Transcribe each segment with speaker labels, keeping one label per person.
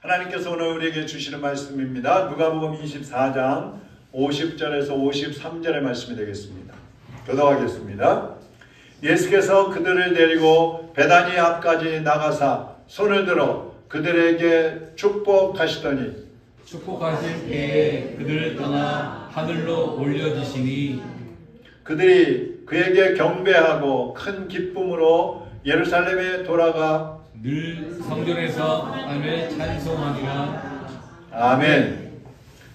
Speaker 1: 하나님께서 오늘 우리에게 주시는 말씀입니다. 누가복음 24장 50절에서 53절의 말씀이 되겠습니다. 교독하겠습니다. 예수께서 그들을 데리고 베다니 앞까지 나가사 손을 들어 그들에게 축복하시더니
Speaker 2: 축복하실 때에 그들을 떠나 하늘로 올려지시니
Speaker 1: 그들이 그에게 경배하고 큰 기쁨으로 예루살렘에 돌아가
Speaker 2: 늘 성전에서 하나님을 찬송하니라.
Speaker 1: 아멘.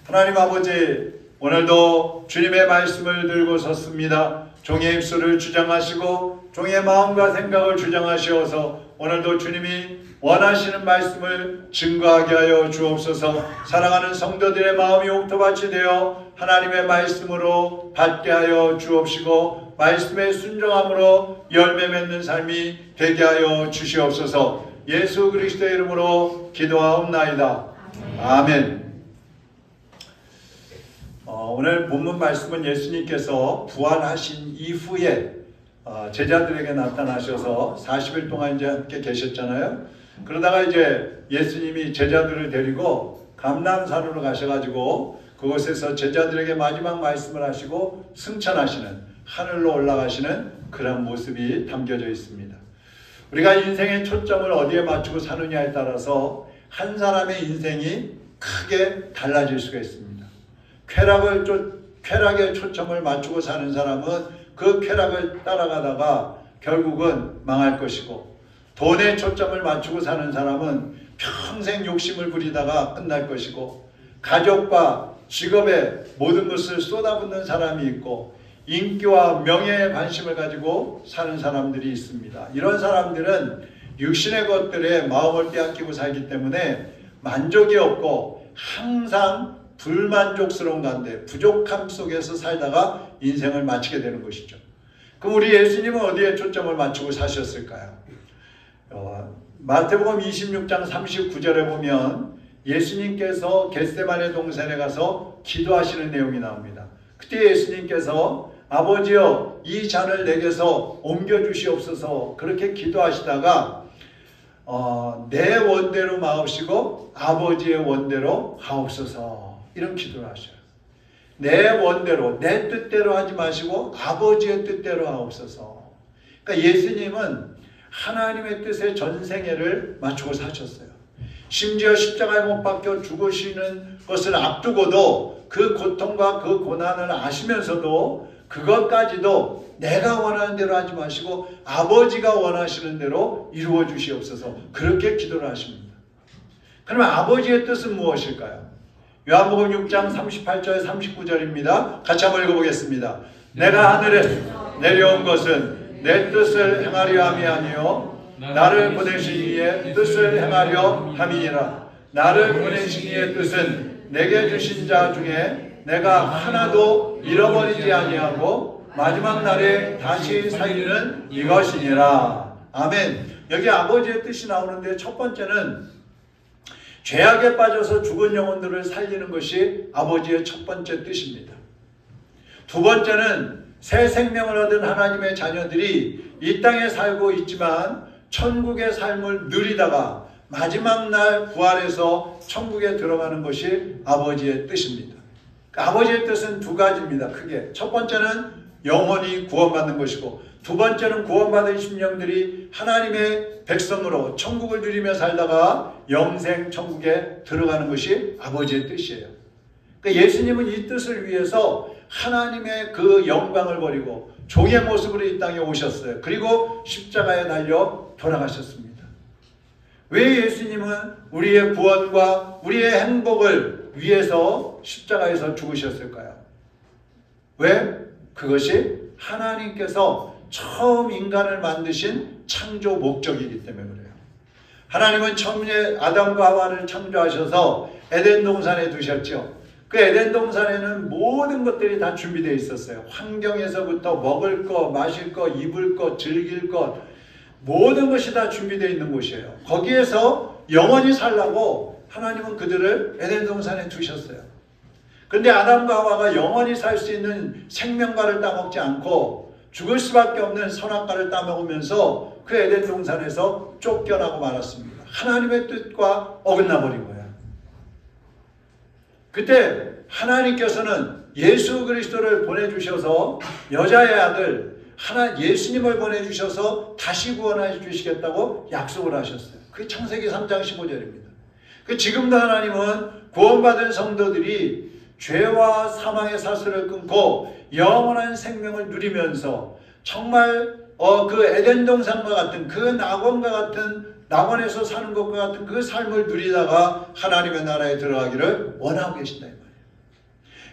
Speaker 1: 하나님 아버지, 오늘도 주님의 말씀을 들고 섰습니다. 종의 입술을 주장하시고 종의 마음과 생각을 주장하시어서 오늘도 주님이 원하시는 말씀을 증거하게 하여 주옵소서. 사랑하는 성도들의 마음이 옥토밭이 되어 하나님의 말씀으로 받게 하여 주옵시고 말씀에 순종함으로 열매 맺는 삶이 되게 하여 주시옵소서. 예수 그리스도의 이름으로 기도하옵나이다. 아멘. 오늘 본문 말씀은 예수님께서 부활하신 이후에 제자들에게 나타나셔서 40일 동안 이제 함께 계셨잖아요. 그러다가 이제 예수님이 제자들을 데리고 감람산으로 가셔가지고 그곳에서 제자들에게 마지막 말씀을 하시고 승천하시는, 하늘로 올라가시는 그런 모습이 담겨져 있습니다. 우리가 인생의 초점을 어디에 맞추고 사느냐에 따라서 한 사람의 인생이 크게 달라질 수가 있습니다. 쾌락에 초점을 맞추고 사는 사람은 그 쾌락을 따라가다가 결국은 망할 것이고, 돈에 초점을 맞추고 사는 사람은 평생 욕심을 부리다가 끝날 것이고, 가족과 직업에 모든 것을 쏟아붓는 사람이 있고, 인기와 명예에 관심을 가지고 사는 사람들이 있습니다. 이런 사람들은 육신의 것들에 마음을 빼앗기고 살기 때문에 만족이 없고 항상 불만족스러운 가운데 부족함 속에서 살다가 인생을 마치게 되는 것이죠. 그럼 우리 예수님은 어디에 초점을 맞추고 사셨을까요? 마태복음 26장 39절에 보면 예수님께서 겟세마네 동산에 가서 기도하시는 내용이 나옵니다. 그때 예수님께서 아버지여 이 잔을 내게서 옮겨주시옵소서 그렇게 기도하시다가 내 원대로 마옵시고 아버지의 원대로 하옵소서 이런 기도를 하셔요. 내 원대로, 내 뜻대로 하지 마시고 아버지의 뜻대로 하옵소서. 그러니까 예수님은 하나님의 뜻에 전생애를 맞추고 사셨어요. 심지어 십자가에 못 박혀 죽으시는 것을 앞두고도 그 고통과 그 고난을 아시면서도 그것까지도 내가 원하는 대로 하지 마시고 아버지가 원하시는 대로 이루어 주시옵소서 그렇게 기도를 하십니다. 그러면 아버지의 뜻은 무엇일까요? 요한복음 6장 38절 39절입니다. 같이 한번 읽어보겠습니다. 내가 하늘에 내려온 것은 내 뜻을 행하려 함이 아니요 나를 보내신 이의 뜻을 행하려 함이니라. 나를 보내신 이의 뜻은 내게 주신 자 중에 내가 하나도 잃어버리지 아니하고 마지막 날에 다시 살리는 이것이니라. 아멘. 여기 아버지의 뜻이 나오는데 첫 번째는 죄악에 빠져서 죽은 영혼들을 살리는 것이 아버지의 첫 번째 뜻입니다. 두 번째는 새 생명을 얻은 하나님의 자녀들이 이 땅에 살고 있지만 천국의 삶을 누리다가 마지막 날 부활해서 천국에 들어가는 것이 아버지의 뜻입니다. 아버지의 뜻은 두 가지입니다. 크게. 첫 번째는 영혼이 구원받는 것이고 두 번째는 구원받은 심령들이 하나님의 백성으로 천국을 누리며 살다가 영생 천국에 들어가는 것이 아버지의 뜻이에요. 그러니까 예수님은 이 뜻을 위해서 하나님의 그 영광을 버리고 종의 모습으로 이 땅에 오셨어요. 그리고 십자가에 달려 돌아가셨습니다. 왜 예수님은 우리의 구원과 우리의 행복을 위해서 십자가에서 죽으셨을까요? 왜? 그것이 하나님께서 처음 인간을 만드신 창조 목적이기 때문에 그래요. 하나님은 처음에 아담과 하와를 창조하셔서 에덴 동산에 두셨죠. 그 에덴 동산에는 모든 것들이 다 준비되어 있었어요. 환경에서부터 먹을 것, 마실 것, 입을 것, 즐길 것 모든 것이 다 준비되어 있는 곳이에요. 거기에서 영원히 살라고 하나님은 그들을 에덴 동산에 두셨어요. 그런데 아담과 하와가 영원히 살 수 있는 생명과를 따먹지 않고 죽을 수밖에 없는 선악과를 따먹으면서 그 에덴 동산에서 쫓겨나고 말았습니다. 하나님의 뜻과 어긋나 버린 거예요. 그때 하나님께서는 예수 그리스도를 보내주셔서 여자의 아들 예수님을 보내주셔서 다시 구원해 주시겠다고 약속을 하셨어요. 그게 창세기 3장 15절입니다. 지금도 하나님은 구원받은 성도들이 죄와 사망의 사슬을 끊고 영원한 생명을 누리면서 정말 그 에덴 동산과 같은 그 낙원과 같은 낙원에서 사는 것과 같은 그 삶을 누리다가 하나님의 나라에 들어가기를 원하고 계신다 이 말이에요.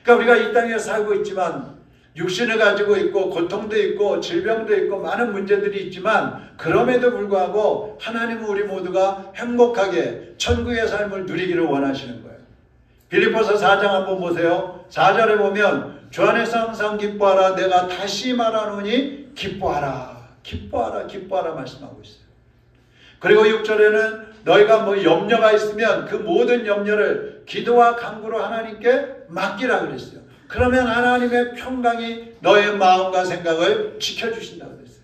Speaker 1: 그러니까 우리가 이 땅에 살고 있지만 육신을 가지고 있고 고통도 있고 질병도 있고 많은 문제들이 있지만 그럼에도 불구하고 하나님은 우리 모두가 행복하게 천국의 삶을 누리기를 원하시는 거예요. 빌립보서 4장 한번 보세요. 4절에 보면 주 안에서 항상 기뻐하라. 내가 다시 말하노니 기뻐하라. 기뻐하라. 기뻐하라 말씀하고 있어요. 그리고 6절에는 너희가 뭐 염려가 있으면 그 모든 염려를 기도와 간구로 하나님께 맡기라 그랬어요. 그러면 하나님의 평강이 너의 마음과 생각을 지켜주신다고 그랬어요.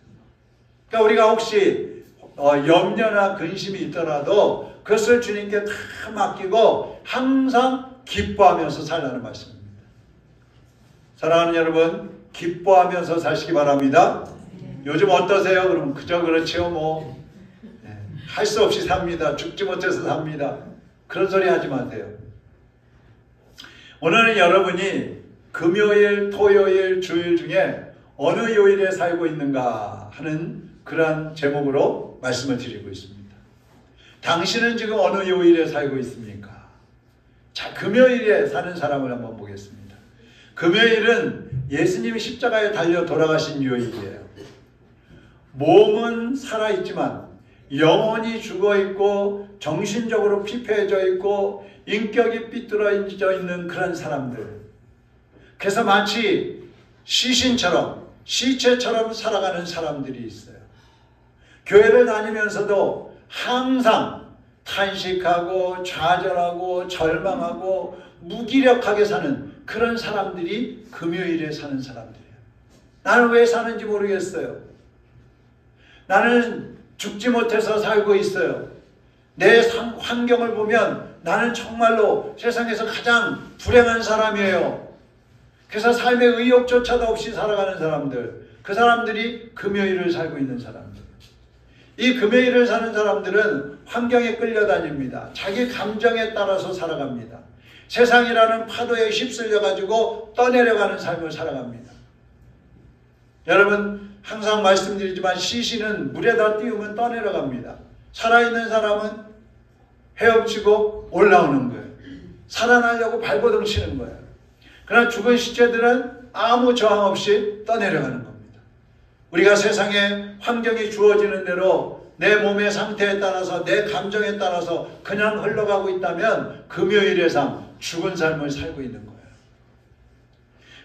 Speaker 1: 그러니까 우리가 혹시 염려나 근심이 있더라도 그것을 주님께 다 맡기고 항상 기뻐하면서 살라는 말씀입니다. 사랑하는 여러분, 기뻐하면서 사시기 바랍니다. 요즘 어떠세요? 그럼 그저 그렇지요 뭐 할 수 없이 삽니다. 죽지 못해서 삽니다. 그런 소리 하지 마세요. 오늘은 여러분이 금요일, 토요일, 주일 중에 어느 요일에 살고 있는가 하는 그러한 제목으로 말씀을 드리고 있습니다. 당신은 지금 어느 요일에 살고 있습니까? 자, 금요일에 사는 사람을 한번 보겠습니다. 금요일은 예수님이 십자가에 달려 돌아가신 요일이에요. 몸은 살아있지만 영혼이 죽어있고 정신적으로 피폐해져 있고 인격이 삐뚤어져 있는 그런 사람들. 그래서 마치 시신처럼 시체처럼 살아가는 사람들이 있어요. 교회를 다니면서도 항상 탄식하고 좌절하고 절망하고 무기력하게 사는 그런 사람들이 금요일에 사는 사람들이에요. 나는 왜 사는지 모르겠어요. 나는 죽지 못해서 살고 있어요. 내 환경을 보면 나는 정말로 세상에서 가장 불행한 사람이에요. 그래서 삶의 의욕조차도 없이 살아가는 사람들, 그 사람들이 금요일을 살고 있는 사람들. 이 금요일을 사는 사람들은 환경에 끌려다닙니다. 자기 감정에 따라서 살아갑니다. 세상이라는 파도에 휩쓸려 가지고 떠내려가는 삶을 살아갑니다. 여러분, 항상 말씀드리지만 시신은 물에다 띄우면 떠내려갑니다. 살아있는 사람은 헤엄치고 올라오는 거예요. 살아나려고 발버둥 치는 거예요. 그러나 죽은 시체들은 아무 저항 없이 떠내려가는 겁니다. 우리가 세상에 환경이 주어지는 대로 내 몸의 상태에 따라서 내 감정에 따라서 그냥 흘러가고 있다면 금요일의 삶, 죽은 삶을 살고 있는 거예요.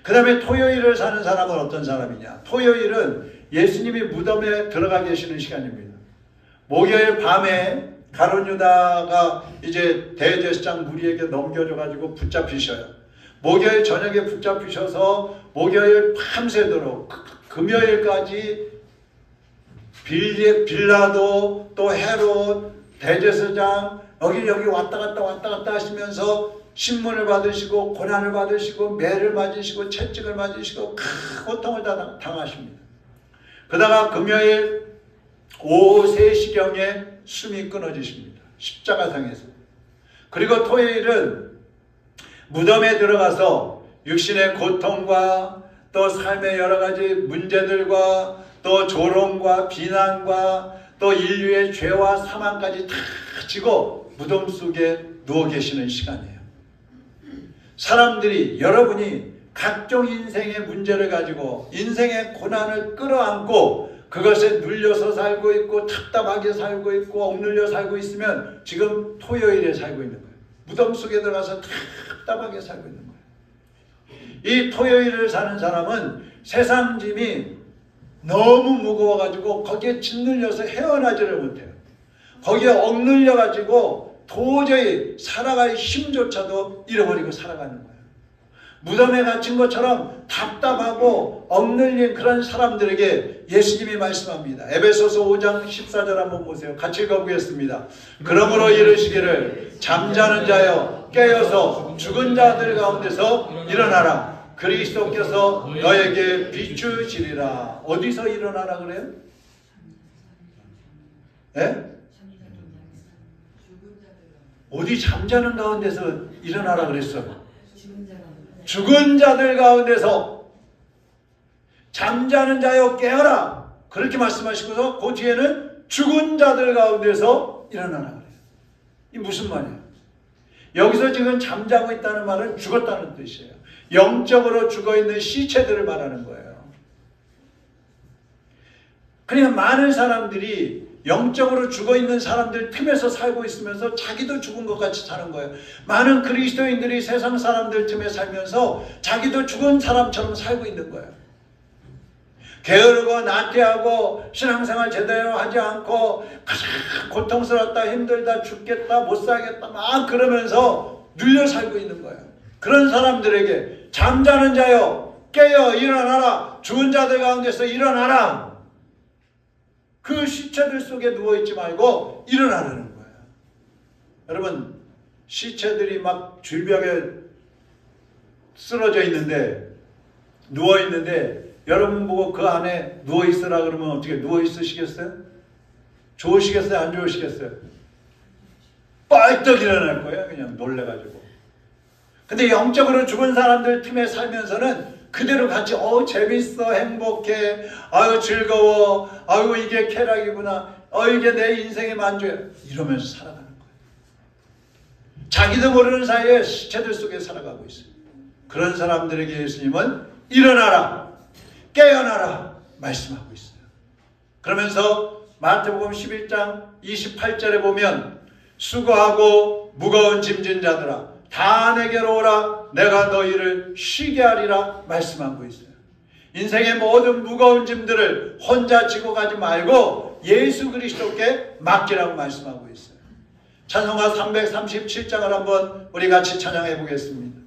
Speaker 1: 그 다음에 토요일을 사는 사람은 어떤 사람이냐? 토요일은 예수님이 무덤에 들어가 계시는 시간입니다. 목요일 밤에 가룟 유다가 이제 대제사장 무리에게 넘겨줘가지고 붙잡히셔요. 목요일 저녁에 붙잡히셔서 목요일 밤새도록 금요일까지 빌라도 또 헤롯 대제사장 여기 왔다 갔다 하시면서 신문을 받으시고 고난을 받으시고 매를 맞으시고 채찍을 맞으시고 큰 고통을 당하십니다. 그러다가 금요일 오후 3시경에 숨이 끊어지십니다. 십자가상에서. 그리고 토요일은 무덤에 들어가서 육신의 고통과 또 삶의 여러 가지 문제들과 또 조롱과 비난과 또 인류의 죄와 사망까지 다 지고 무덤 속에 누워 계시는 시간이에요. 사람들이, 여러분이 각종 인생의 문제를 가지고 인생의 고난을 끌어안고 그것에 눌려서 살고 있고 답답하게 살고 있고 억눌려 살고 있으면 지금 토요일에 살고 있는 거예요. 무덤 속에 들어가서 답답하게 살고 있는 거예요. 이 토요일을 사는 사람은 세상 짐이 너무 무거워가지고 거기에 짓눌려서 헤어나지를 못해요. 거기에 억눌려가지고 도저히 살아갈 힘조차도 잃어버리고 살아가는 거예요. 무덤에 갇힌 것처럼 답답하고 억눌린 그런 사람들에게 예수님이 말씀합니다. 에베소서 5장 14절 한번 보세요. 같이 읽어보겠습니다. 그러므로 이르시기를 잠자는 자여 깨어서 죽은 자들 가운데서 일어나라. 그리스도께서 너에게 비추시리라. 어디서 일어나라 그래요? 예? 어디 잠자는 가운데서 일어나라 그랬어? 죽은 자들 가운데서 잠자는 자여 깨어라. 그렇게 말씀하시고서 그 뒤에는 죽은 자들 가운데서 일어나라 그래요. 이 무슨 말이에요? 여기서 지금 잠자고 있다는 말은 죽었다는 뜻이에요. 영적으로 죽어있는 시체들을 말하는 거예요. 그러니까 많은 사람들이 영적으로 죽어있는 사람들 틈에서 살고 있으면서 자기도 죽은 것 같이 사는 거예요. 많은 그리스도인들이 세상 사람들 틈에 살면서 자기도 죽은 사람처럼 살고 있는 거예요. 게으르고 나태하고 신앙생활 제대로 하지 않고 가장 고통스럽다, 힘들다, 죽겠다, 못 살겠다 막 그러면서 눌려 살고 있는 거예요. 그런 사람들에게 잠자는 자여 깨어 일어나라. 죽은 자들 가운데서 일어나라. 그 시체들 속에 누워있지 말고 일어나라는 거예요. 여러분, 시체들이 막 줄벽에 쓰러져 있는데, 누워있는데 여러분 보고 그 안에 누워있으라 그러면 어떻게 누워있으시겠어요? 좋으시겠어요? 안 좋으시겠어요? 빨떡 일어날 거예요. 그냥 놀래가지고. 근데 영적으로 죽은 사람들 틈에 살면서는 그대로 같이 재밌어, 행복해, 아유 즐거워, 아유 이게 쾌락이구나, 이게 내 인생의 만족이야 이러면서 살아가는 거예요. 자기도 모르는 사이에 시체들 속에 살아가고 있어요. 그런 사람들에게 예수님은 일어나라, 깨어나라 말씀하고 있어요. 그러면서 마태복음 11장 28절에 보면 수고하고 무거운 짐진 자들아 다 내게로 오라. 내가 너희를 쉬게 하리라 말씀하고 있어요. 인생의 모든 무거운 짐들을 혼자 지고 가지 말고 예수 그리스도께 맡기라고 말씀하고 있어요. 찬송가 337장을 한번 우리 같이 찬양해 보겠습니다.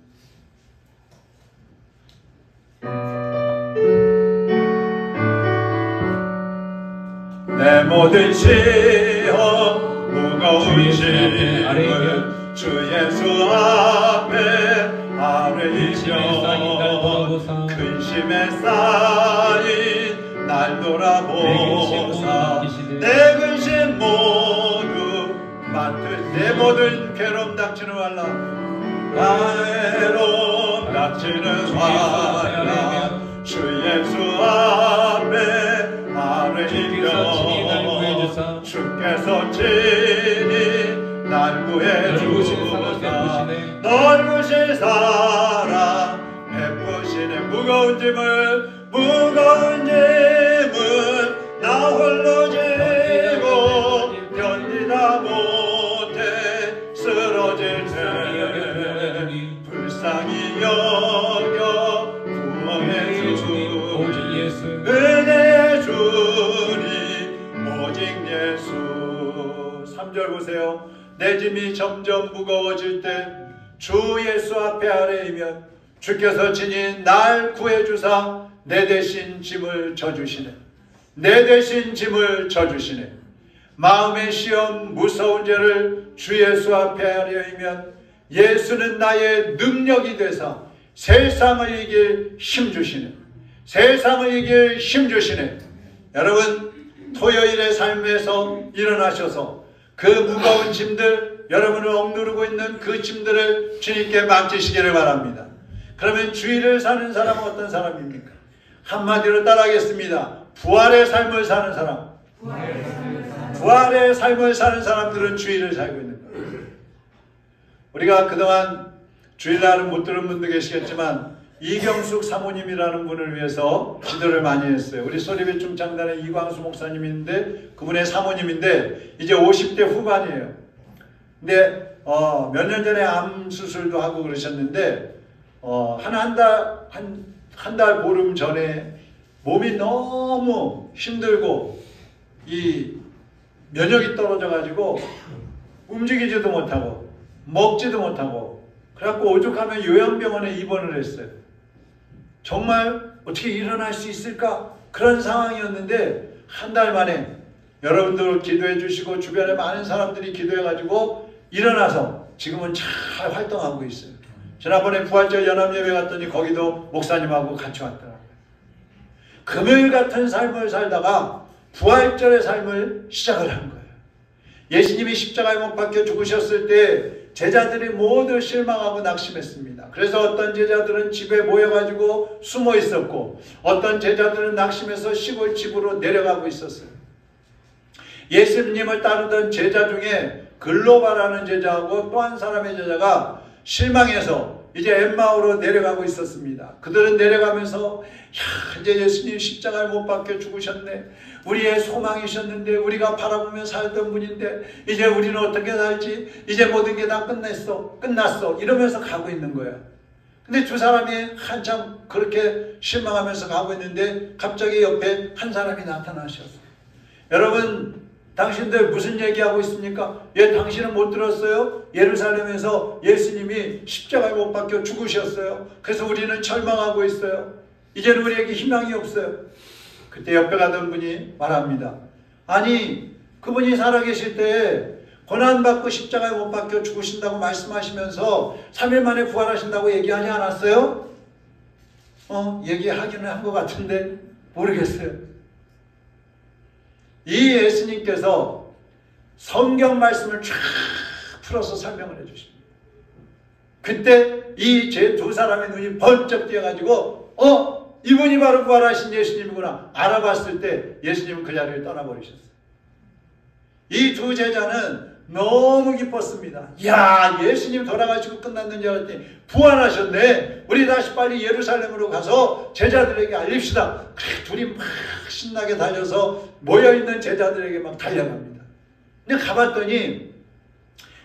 Speaker 1: 내 모든 시험 무거운 짐을 주 예수 앞에 아뢰이며 근심에 쌓인 날 돌아보사 내 근심 모두 맡을 내 모든 괴로움 닥치는 환난 괴로움 닥치는 환난 주 예수 앞에 아뢰이며 주께서 친히 날 구해주사 넓으신 사랑 베푸시네 무거운 짐을 나 홀로 지고 견디다 못해 쓰러질 때 불쌍히 여겨 구원해 주니 은혜의 주님 오직 예수. 3절 보세요. 내 짐이 점점 무거워질 때 주 예수 앞에 아뢰이면 주께서 친히 날 구해주사 내 대신 짐을 져주시네. 내 대신 짐을 져주시네. 마음의 시험 무서운 죄를 주 예수 앞에 아뢰이면 예수는 나의 능력이 되사 세상을 이길 힘 주시네. 세상을 이길 힘 주시네. 여러분 토요일의 삶에서 일어나셔서 그 무거운 짐들 여러분을 억누르고 있는 그 짐들을 주님께 맡기시기를 바랍니다. 그러면 주일을 사는 사람은 어떤 사람입니까? 한마디로 따라하겠습니다. 부활의 삶을 사는 사람. 부활의 삶을 사는 사람들은 주일을 살고 있는 거예요. 우리가 그동안 주일날은 못 들은 분도 계시겠지만 이경숙 사모님이라는 분을 위해서 기도를 많이 했어요. 우리 소리배 중창단의 이광수 목사님인데 그분의 사모님인데 이제 50대 후반이에요. 근데 몇 년 전에 암 수술도 하고 그러셨는데 한 달 보름 전에 몸이 너무 힘들고 이 면역이 떨어져 가지고 움직이지도 못하고 먹지도 못하고 그래갖고 오죽하면 요양병원에 입원을 했어요. 정말 어떻게 일어날 수 있을까? 그런 상황이었는데 한 달 만에 여러분들 기도해 주시고 주변에 많은 사람들이 기도해 가지고 일어나서 지금은 잘 활동하고 있어요. 지난번에 부활절 연합예배 갔더니 거기도 목사님하고 같이 왔더라고요. 금요일 같은 삶을 살다가 부활절의 삶을 시작을 한 거예요. 예수님이 십자가에 못 박혀 죽으셨을 때 제자들이 모두 실망하고 낙심했습니다. 그래서 어떤 제자들은 집에 모여가지고 숨어 있었고 어떤 제자들은 낙심해서 시골 집으로 내려가고 있었어요. 예수님을 따르던 제자 중에 글로바라는 제자하고 또 한 사람의 제자가 실망해서 이제 엠마오로 내려가고 있었습니다. 그들은 내려가면서 이제 예수님 십자가에 못 박혀 죽으셨네. 우리의 소망이셨는데 우리가 바라보며 살던 분인데 이제 우리는 어떻게 살지? 이제 모든 게 다 끝났어 이러면서 가고 있는 거예요. 근데 두 사람이 한참 그렇게 실망하면서 가고 있는데 갑자기 옆에 한 사람이 나타나셨어요. 여러분 당신들 무슨 얘기하고 있습니까? 당신은 못 들었어요? 예루살렘에서 예수님이 십자가에 못 박혀 죽으셨어요. 그래서 우리는 절망하고 있어요. 이제는 우리에게 희망이 없어요. 그때 옆에 가던 분이 말합니다. 아니 그분이 살아계실 때 고난받고 십자가에 못 박혀 죽으신다고 말씀하시면서 3일 만에 부활하신다고 얘기하지 않았어요? 얘기하기는 한 것 같은데 모르겠어요. 이 예수님께서 성경 말씀을 쫙 풀어서 설명을 해주십니다. 그때 이 제 두 사람의 눈이 번쩍 뛰어가지고 이분이 바로 부활하신 예수님이구나 알아봤을 때 예수님은 그 자리를 떠나버리셨어요. 이 두 제자는 너무 기뻤습니다. 야 예수님 돌아가시고 끝났는 줄 알았더니 부활하셨네. 우리 다시 빨리 예루살렘으로 가서 제자들에게 알립시다. 둘이 막 신나게 달려서 모여있는 제자들에게 막 달려갑니다. 근데 가봤더니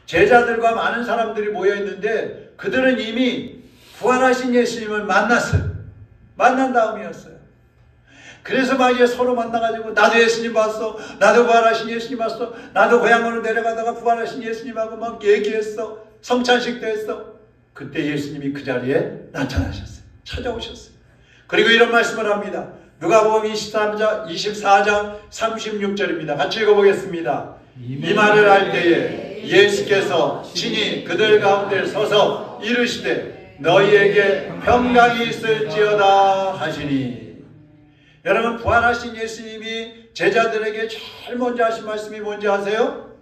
Speaker 1: 제자들과 많은 사람들이 모여있는데 그들은 이미 부활하신 예수님을 만났어요. 만난 다음이었어요. 그래서 막 이제 서로 만나가지고 나도 예수님 봤어. 나도 부활하신 예수님 봤어. 나도 고향으로 내려가다가 부활하신 예수님하고 막 얘기했어. 성찬식도 했어. 그때 예수님이 그 자리에 나타나셨어요. 찾아오셨어요. 그리고 이런 말씀을 합니다. 누가복음 24장 36절입니다. 같이 읽어보겠습니다. 이 말을 할 때에 예수께서 친히 그들 가운데 서서 이르시되 너희에게 평강이 있을지어다 하시니. 여러분 부활하신 예수님이 제자들에게 제일 먼저 하신 말씀이 뭔지 아세요?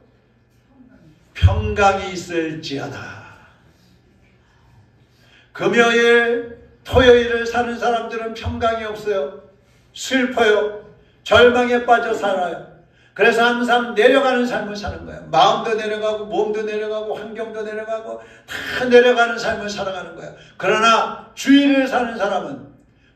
Speaker 1: 평강이 있을지어다. 금요일 토요일을 사는 사람들은 평강이 없어요. 슬퍼요. 절망에 빠져 살아요. 그래서 항상 내려가는 삶을 사는 거예요. 마음도 내려가고 몸도 내려가고 환경도 내려가고 다 내려가는 삶을 살아가는 거예요. 그러나 주일을 사는 사람은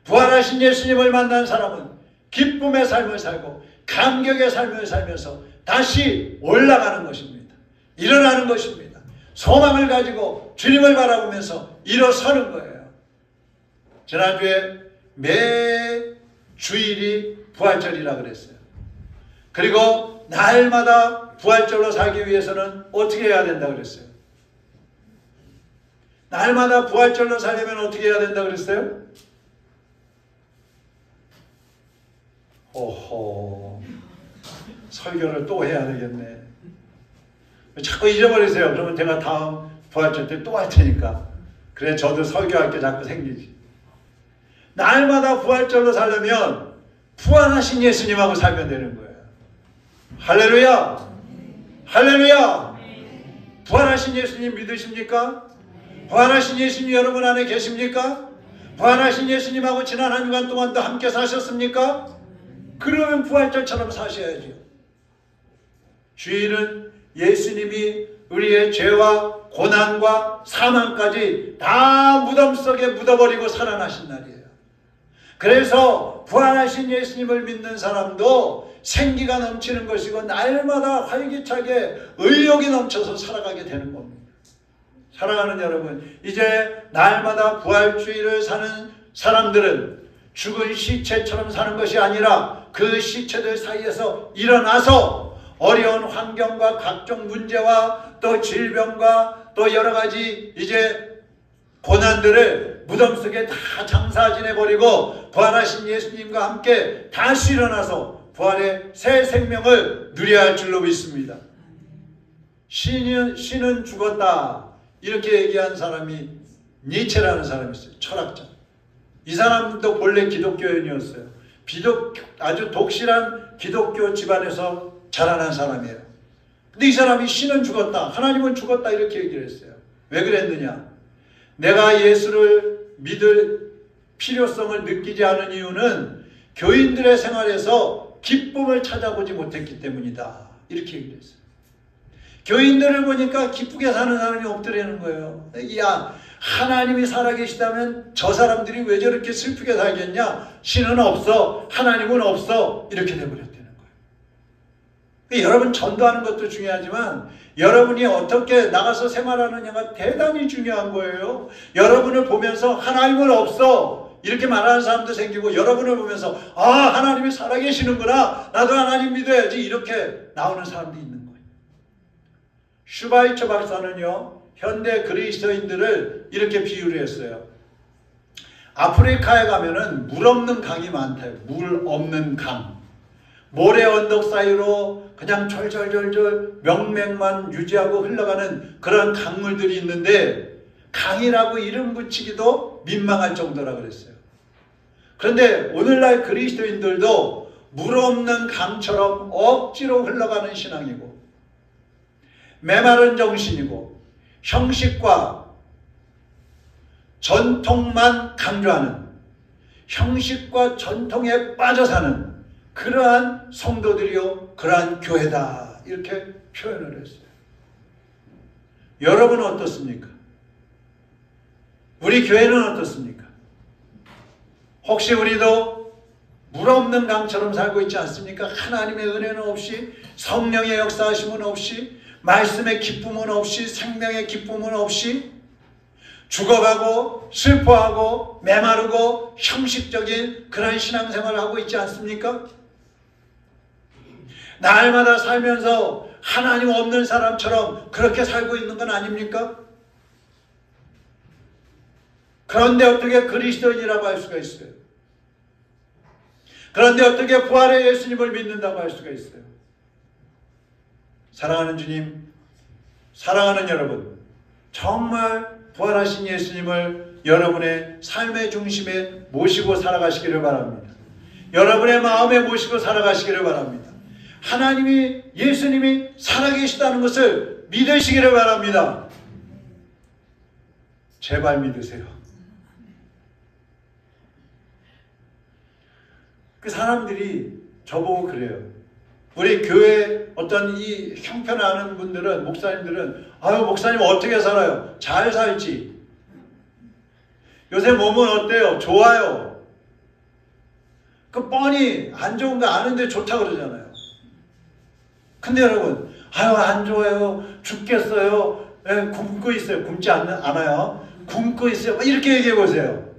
Speaker 1: 부활하신 예수님을 만난 사람은 기쁨의 삶을 살고 감격의 삶을 살면서 다시 올라가는 것입니다. 일어나는 것입니다. 소망을 가지고 주님을 바라보면서 일어서는 거예요. 지난주에 매 주일이 부활절이라 그랬어요. 그리고 날마다 부활절로 살기 위해서는 어떻게 해야 된다 그랬어요? 날마다 부활절로 살려면 어떻게 해야 된다 그랬어요? 오호, 설교를 또 해야 되겠네. 자꾸 잊어버리세요. 그러면 제가 다음 부활절 때 또 할 테니까. 그래 저도 설교할 게 자꾸 생기지. 날마다 부활절로 살려면 부활하신 예수님하고 살면 되는 거예요. 할렐루야! 할렐루야! 부활하신 예수님 믿으십니까? 부활하신 예수님 여러분 안에 계십니까? 부활하신 예수님하고 지난 한 주간 동안 또 함께 사셨습니까? 그러면 부활절처럼 사셔야죠. 주일은 예수님이 우리의 죄와 고난과 사망까지 다 무덤 속에 묻어버리고 살아나신 날이에요. 그래서 부활하신 예수님을 믿는 사람도 생기가 넘치는 것이고 날마다 활기차게 의욕이 넘쳐서 살아가게 되는 겁니다. 사랑하는 여러분, 이제 날마다 부활주의를 사는 사람들은 죽은 시체처럼 사는 것이 아니라 그 시체들 사이에서 일어나서 어려운 환경과 각종 문제와 또 질병과 또 여러 가지 이제 고난들을 무덤 속에 다 장사 지내버리고 부활하신 예수님과 함께 다시 일어나서 부활의 새 생명을 누려야 할 줄로 믿습니다. 신은 죽었다 이렇게 얘기한 사람이 니체라는 사람이 있어요. 철학자. 이 사람도 본래 기독교인이었어요. 아주 독실한 기독교 집안에서 자라난 사람이에요. 근데 이 사람이 신은 죽었다, 하나님은 죽었다 이렇게 얘기를 했어요. 왜 그랬느냐? 내가 예수를 믿을 필요성을 느끼지 않은 이유는 교인들의 생활에서 기쁨을 찾아보지 못했기 때문이다. 이렇게 얘기를 했어요. 교인들을 보니까 기쁘게 사는 사람이 없더라는 거예요. 야, 하나님이 살아계시다면 저 사람들이 왜 저렇게 슬프게 살겠냐? 신은 없어, 하나님은 없어, 이렇게 돼버렸다는 거예요. 여러분, 전도하는 것도 중요하지만 여러분이 어떻게 나가서 생활하느냐가 대단히 중요한 거예요. 여러분을 보면서 하나님은 없어 이렇게 말하는 사람도 생기고, 여러분을 보면서 아, 하나님이 살아계시는구나, 나도 하나님 믿어야지, 이렇게 나오는 사람도 있는 거예요. 슈바이처 박사는요, 현대 그리스도인들을 이렇게 비유를 했어요. 아프리카에 가면은 물 없는 강이 많대요. 물 없는 강. 모래 언덕 사이로 그냥 절절절절 명맥만 유지하고 흘러가는 그런 강물들이 있는데 강이라고 이름 붙이기도 민망할 정도라 그랬어요. 그런데 오늘날 그리스도인들도 물 없는 강처럼 억지로 흘러가는 신앙이고, 메마른 정신이고, 형식과 전통만 강조하는, 형식과 전통에 빠져 사는 그러한 성도들이요, 그러한 교회다, 이렇게 표현을 했어요. 여러분은 어떻습니까? 우리 교회는 어떻습니까? 혹시 우리도 물 없는 강처럼 살고 있지 않습니까? 하나님의 은혜는 없이, 성령의 역사하심은 없이, 말씀의 기쁨은 없이, 생명의 기쁨은 없이 죽어가고 슬퍼하고 메마르고 형식적인 그런 신앙생활을 하고 있지 않습니까? 날마다 살면서 하나님 없는 사람처럼 그렇게 살고 있는 건 아닙니까? 그런데 어떻게 그리스도인이라고 할 수가 있어요? 그런데 어떻게 부활의 예수님을 믿는다고 할 수가 있어요? 사랑하는 주님, 사랑하는 여러분, 정말 부활하신 예수님을 여러분의 삶의 중심에 모시고 살아가시기를 바랍니다. 여러분의 마음에 모시고 살아가시기를 바랍니다. 하나님이, 예수님이 살아계시다는 것을 믿으시기를 바랍니다. 제발 믿으세요. 그 사람들이 저보고 그래요. 우리 교회 어떤 이 형편을 아는 분들은, 목사님들은, 아유, 목사님 어떻게 살아요? 잘 살지. 요새 몸은 어때요? 좋아요. 그 뻔히 안 좋은 거 아는데 좋다 그러잖아요. 근데 여러분, 아유, 안 좋아요. 죽겠어요. 네, 굶고 있어요. 굶지 않아요. 굶고 있어요. 이렇게 얘기해 보세요.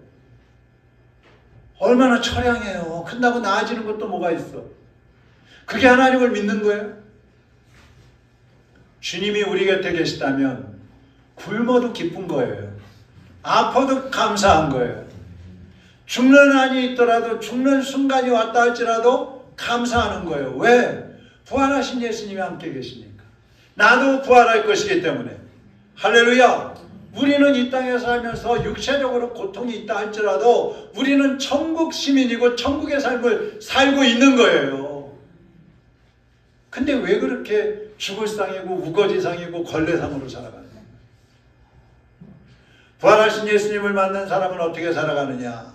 Speaker 1: 얼마나 처량해요. 끝나고 나아지는 것도 뭐가 있어. 그게 하나님을 믿는 거예요? 주님이 우리 곁에 계시다면 굶어도 기쁜 거예요. 아파도 감사한 거예요. 죽는 한이 있더라도, 죽는 순간이 왔다 할지라도 감사하는 거예요. 왜? 부활하신 예수님이 함께 계시니까. 나도 부활할 것이기 때문에. 할렐루야! 우리는 이 땅에 살면서 육체적으로 고통이 있다 할지라도 우리는 천국 시민이고 천국의 삶을 살고 있는 거예요. 근데 왜 그렇게 죽을 상이고 우거지상이고 걸레상으로 살아가느냐? 부활하신 예수님을 만난 사람은 어떻게 살아가느냐?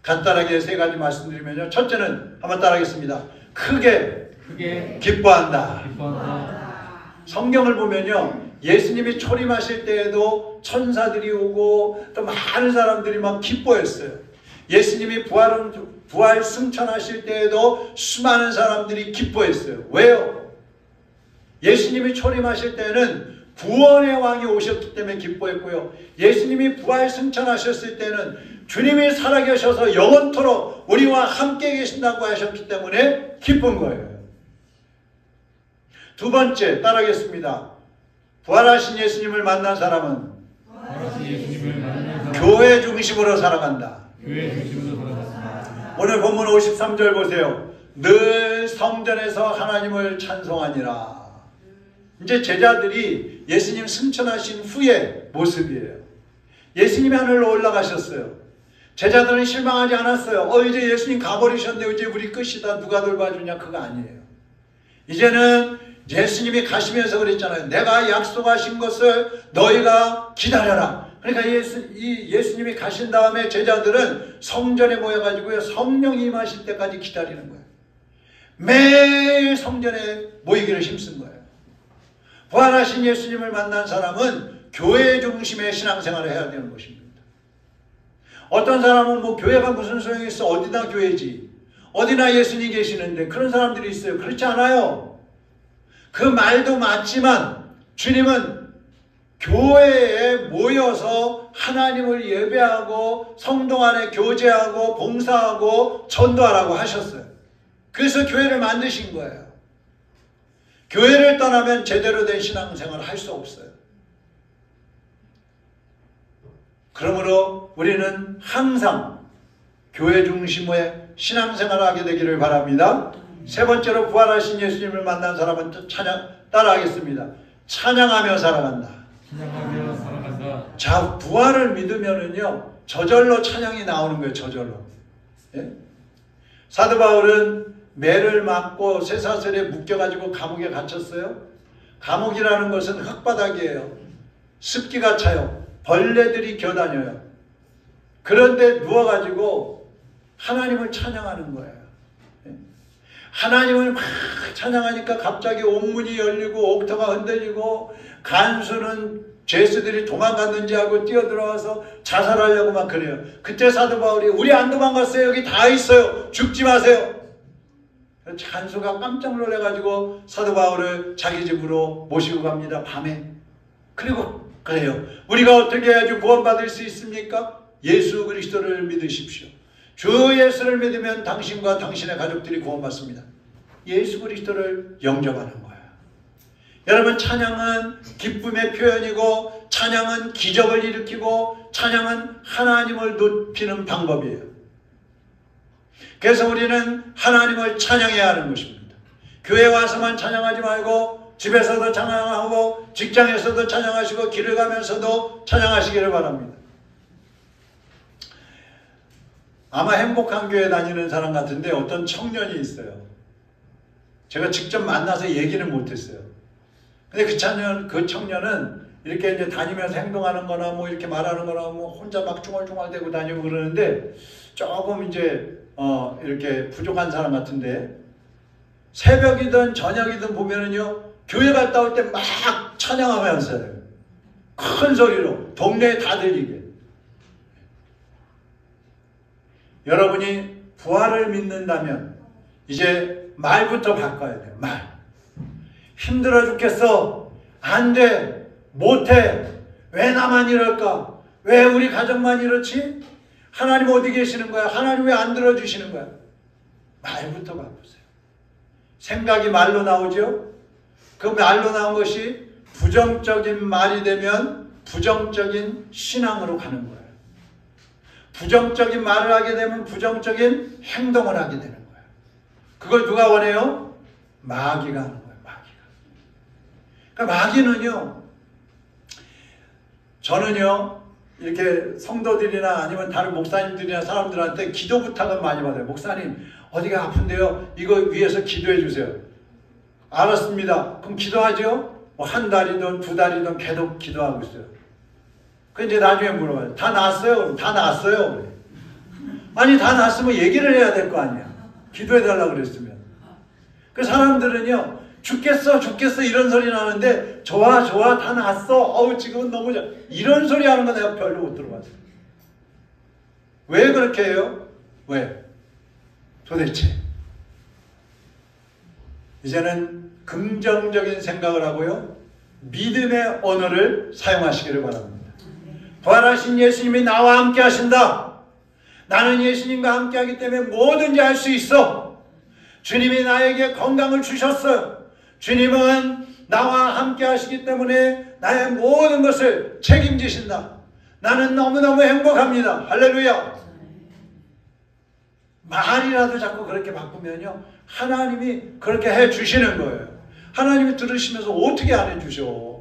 Speaker 1: 간단하게 세 가지 말씀드리면요. 첫째는 한번 따라하겠습니다. 크게 기뻐한다. 성경을 보면요, 예수님이 초림하실 때에도 천사들이 오고 또 많은 사람들이 막 기뻐했어요. 예수님이 부활 승천하실 때에도 수많은 사람들이 기뻐했어요. 왜요? 예수님이 초림하실 때는 구원의 왕이 오셨기 때문에 기뻐했고요. 예수님이 부활 승천하셨을 때는 주님이 살아계셔서 영원토록 우리와 함께 계신다고 하셨기 때문에 기쁜 거예요. 두 번째, 따라하겠습니다. 부활하신 예수님을 만난 사람은 교회 중심으로 살아간다. 오늘 본문 53절 보세요. 늘 성전에서 하나님을 찬송하니라. 이제 제자들이 예수님 승천하신 후의 모습이에요. 예수님이 하늘로 올라가셨어요. 제자들은 실망하지 않았어요. 이제 예수님 가버리셨네요. 이제 우리 끝이다. 누가 돌봐주냐. 그거 아니에요. 이제는 예수님이 가시면서 그랬잖아요. 내가 약속하신 것을 너희가 기다려라. 그러니까 예수님이 가신 다음에 제자들은 성전에 모여가지고요, 성령이 임하실 때까지 기다리는 거예요. 매일 성전에 모이기를 힘쓴 거예요. 부활하신 예수님을 만난 사람은 교회 중심의 신앙생활을 해야 되는 것입니다. 어떤 사람은 뭐 교회가 무슨 소용이 있어? 어디나 교회지. 어디나 예수님 계시는데, 그런 사람들이 있어요. 그렇지 않아요. 그 말도 맞지만 주님은 교회에 모여서 하나님을 예배하고 성도 안에 교제하고 봉사하고 전도하라고 하셨어요. 그래서 교회를 만드신 거예요. 교회를 떠나면 제대로 된 신앙생활을 할 수 없어요. 그러므로 우리는 항상 교회 중심의 신앙생활을 하게 되기를 바랍니다. 세 번째로 부활하신 예수님을 만난 사람은 따라하겠습니다. 찬양하며 살아간다.
Speaker 2: 찬양하며 살아간다.
Speaker 1: 자, 부활을 믿으면은요, 저절로 찬양이 나오는 거예요. 저절로. 예? 사도 바울은 매를 맞고 쇠사슬에 묶여가지고 감옥에 갇혔어요. 감옥이라는 것은 흙바닥이에요. 습기가 차요. 벌레들이 겨다녀요. 그런데 누워가지고 하나님을 찬양하는 거예요. 하나님을 막 찬양하니까 갑자기 옥문이 열리고 옥터가 흔들리고 간수는 죄수들이 도망갔는지 하고 뛰어들어와서 자살하려고 막 그래요. 그때 사도 바울이 우리 안 도망갔어요. 여기 다 있어요. 죽지 마세요. 간수가 깜짝 놀라가지고 사도 바울을 자기 집으로 모시고 갑니다. 밤에. 그리고 그래요. 우리가 어떻게 해야지 구원받을 수 있습니까? 예수 그리스도를 믿으십시오. 주 예수를 믿으면 당신과 당신의 가족들이 구원받습니다. 예수 그리스도를 영접하는 거예요. 여러분, 찬양은 기쁨의 표현이고 찬양은 기적을 일으키고 찬양은 하나님을 높이는 방법이에요. 그래서 우리는 하나님을 찬양해야 하는 것입니다. 교회 와서만 찬양하지 말고 집에서도 찬양하고 직장에서도 찬양하시고 길을 가면서도 찬양하시기를 바랍니다. 아마 행복한 교회 다니는 사람 같은데 어떤 청년이 있어요. 제가 직접 만나서 얘기는 못했어요. 근데 그 청년은 이렇게 이제 다니면서 행동하는 거나 뭐 이렇게 말하는 거나 뭐 혼자 막 중얼중얼대고 다니고 그러는데 조금 이제 이렇게 부족한 사람 같은데 새벽이든 저녁이든 보면은요, 교회 갔다 올 때 막 찬양하면서 해요. 큰 소리로 동네에 다 들리게. 여러분이 부활을 믿는다면 이제 말부터 바꿔야 돼요. 말. 힘들어 죽겠어. 안 돼. 못해. 왜 나만 이럴까? 왜 우리 가정만 이렇지? 하나님 어디 계시는 거야? 하나님 왜 안 들어주시는 거야? 말부터 바꾸세요. 생각이 말로 나오죠? 그 말로 나온 것이 부정적인 말이 되면 부정적인 신앙으로 가는 거예요. 부정적인 말을 하게 되면 부정적인 행동을 하게 되는 거예요. 그걸 누가 원해요? 마귀가 하는 거예요. 마귀가. 그러니까 마귀는요, 저는요, 이렇게 성도들이나 아니면 다른 목사님들이나 사람들한테 기도 부탁을 많이 받아요. 목사님, 어디가 아픈데요? 이거 위해서 기도해 주세요. 알았습니다. 그럼 기도하죠? 뭐 한 달이든 두 달이든 계속 기도하고 있어요. 그 이제 나중에 물어봐요. 다 나았어요? 그럼 다 나았어요. 아니, 다 나았으면 얘기를 해야 될 거 아니야. 기도해달라고 그랬으면. 그 사람들은요, 죽겠어 이런 소리 나는데 좋아 다 나았어. 지금은 너무 좋아. 이런 소리 하는 거 내가 별로 못 들어봤어요. 왜 그렇게 해요? 왜? 도대체. 이제는 긍정적인 생각을 하고요, 믿음의 언어를 사용하시기를 바랍니다. 부활하신 예수님이 나와 함께 하신다. 나는 예수님과 함께 하기 때문에 뭐든지 할 수 있어. 주님이 나에게 건강을 주셨어요. 주님은 나와 함께 하시기 때문에 나의 모든 것을 책임지신다. 나는 너무너무 행복합니다. 할렐루야. 말이라도 자꾸 그렇게 바꾸면요, 하나님이 그렇게 해 주시는 거예요. 하나님이 들으시면서 어떻게 안 해주셔?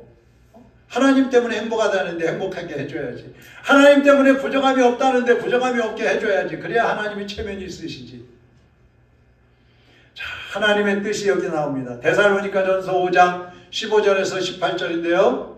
Speaker 1: 하나님 때문에 행복하다는데 행복하게 해줘야지. 하나님 때문에 부정함이 없다는데 부정함이 없게 해줘야지. 그래야 하나님이 체면이 있으시지. 자, 하나님의 뜻이 여기 나옵니다. 데살로니가전서 5장 15절에서 18절인데요.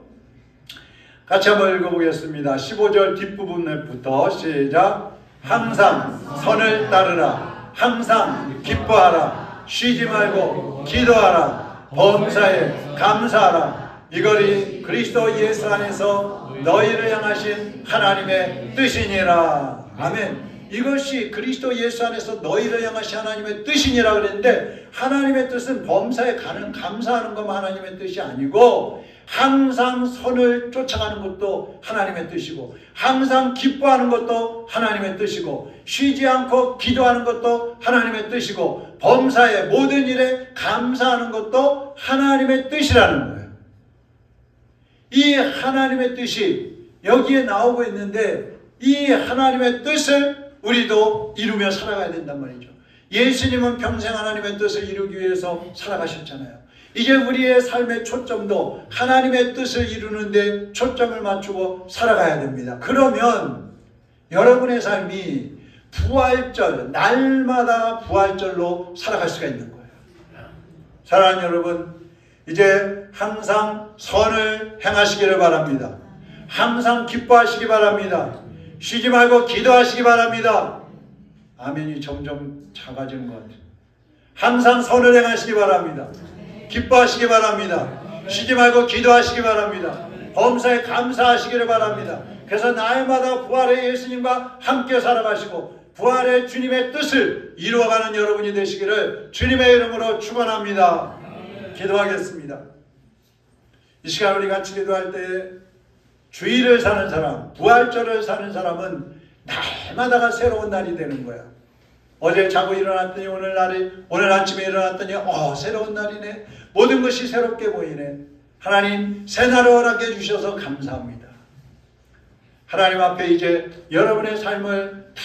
Speaker 1: 같이 한번 읽어보겠습니다. 15절 뒷부분부터 시작. 항상 선을 따르라. 항상 기뻐하라. 쉬지 말고 기도하라. 범사에 감사하라. 이것이 그리스도 예수 안에서 너희를 향하신 하나님의 뜻이니라. 아멘. 이것이 그리스도 예수 안에서 너희를 향하신 하나님의 뜻이니라 그랬는데, 하나님의 뜻은 범사에 감사하는 것만 하나님의 뜻이 아니고, 항상 선을 쫓아가는 것도 하나님의 뜻이고, 항상 기뻐하는 것도 하나님의 뜻이고, 쉬지 않고 기도하는 것도 하나님의 뜻이고, 범사에 모든 일에 감사하는 것도 하나님의 뜻이라는 거예요. 이 하나님의 뜻이 여기에 나오고 있는데, 이 하나님의 뜻을 우리도 이루며 살아가야 된단 말이죠. 예수님은 평생 하나님의 뜻을 이루기 위해서 살아가셨잖아요. 이제 우리의 삶의 초점도 하나님의 뜻을 이루는데 초점을 맞추고 살아가야 됩니다. 그러면 여러분의 삶이 부활절, 날마다 부활절로 살아갈 수가 있는 거예요. 사랑하는 여러분, 이제 항상 선을 행하시기를 바랍니다. 항상 기뻐하시기 바랍니다. 쉬지 말고 기도하시기 바랍니다. 아멘이 점점 작아지는 것 같아요. 항상 선을 행하시기 바랍니다. 기뻐하시기 바랍니다. 쉬지 말고 기도하시기 바랍니다. 범사에 감사하시기를 바랍니다. 그래서 날마다 부활의 예수님과 함께 살아가시고 부활의 주님의 뜻을 이루어가는 여러분이 되시기를 주님의 이름으로 축원합니다. 기도하겠습니다. 이 시간 우리 같이 기도할 때에 주일을 사는 사람, 부활절을 사는 사람은 날마다가 새로운 날이 되는 거야. 어제 자고 일어났더니 오늘 아침에 일어났더니 새로운 날이네. 모든 것이 새롭게 보이네. 하나님 새 날을 허락해 주셔서 감사합니다. 하나님 앞에 이제 여러분의 삶을 다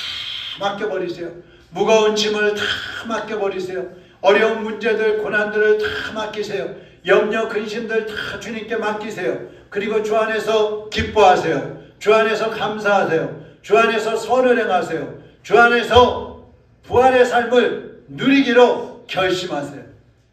Speaker 1: 맡겨버리세요. 무거운 짐을 다 맡겨버리세요. 어려운 문제들, 고난들을 다 맡기세요. 염려, 근심들 다 주님께 맡기세요. 그리고 주 안에서 기뻐하세요. 주 안에서 감사하세요. 주 안에서 선을 행하세요. 주 안에서 부활의 삶을 누리기로 결심하세요.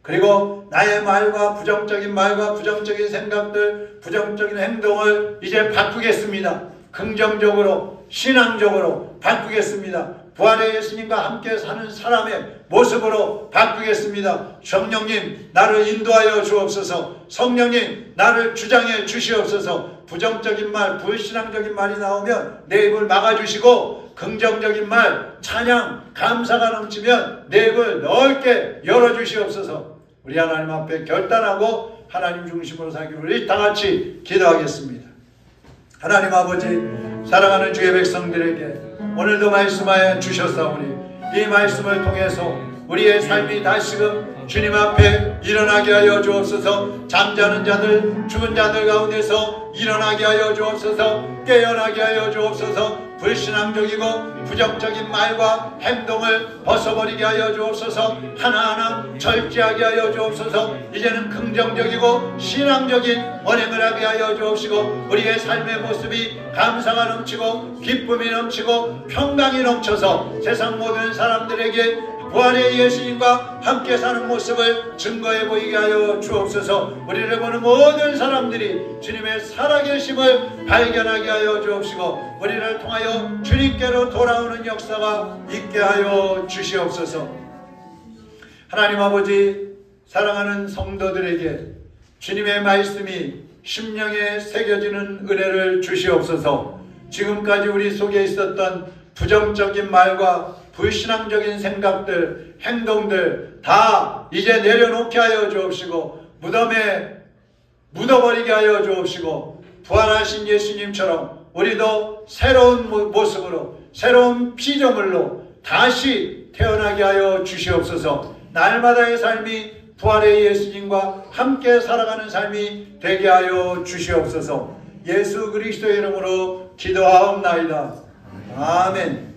Speaker 1: 그리고 나의 말과 부정적인 생각들, 부정적인 행동을 이제 바꾸겠습니다. 긍정적으로, 신앙적으로 바꾸겠습니다. 부활의 예수님과 함께 사는 사람의 모습으로 바꾸겠습니다. 성령님 나를 인도하여 주옵소서. 성령님 나를 주장해 주시옵소서. 부정적인 말, 불신앙적인 말이 나오면 내 입을 막아주시고, 긍정적인 말, 찬양, 감사가 넘치면 내 입을 넓게 열어주시옵소서. 우리 하나님 앞에 결단하고 하나님 중심으로 살기를 우리 다 같이 기도하겠습니다. 하나님 아버지, 사랑하는 주의 백성들에게 오늘도 말씀하여 주셨사오니 이 말씀을 통해서 우리의 삶이 다시금 주님 앞에 일어나게 하여 주옵소서. 잠자는 자들, 죽은 자들 가운데서 일어나게 하여 주옵소서. 깨어나게 하여 주옵소서. 불신앙적이고 부정적인 말과 행동을 벗어버리게 하여 주옵소서. 하나하나 절제하게 하여 주옵소서. 이제는 긍정적이고 신앙적인 언행을 하게 하여 주옵시고, 우리의 삶의 모습이 감사가 넘치고 기쁨이 넘치고 평강이 넘쳐서 세상 모든 사람들에게 부활의 예수님과 함께 사는 모습을 증거해 보이게 하여 주옵소서. 우리를 보는 모든 사람들이 주님의 살아계심을 발견하게 하여 주옵시고, 우리를 통하여 주님께로 돌아오는 역사가 있게 하여 주시옵소서. 하나님 아버지, 사랑하는 성도들에게 주님의 말씀이 심령에 새겨지는 은혜를 주시옵소서. 지금까지 우리 속에 있었던 부정적인 말과 불신앙적인 생각들, 행동들 다 이제 내려놓게 하여 주옵시고, 무덤에 묻어버리게 하여 주옵시고, 부활하신 예수님처럼 우리도 새로운 모습으로, 새로운 피조물로 다시 태어나게 하여 주시옵소서. 날마다의 삶이 부활의 예수님과 함께 살아가는 삶이 되게 하여 주시옵소서. 예수 그리스도의 이름으로 기도하옵나이다. 아멘.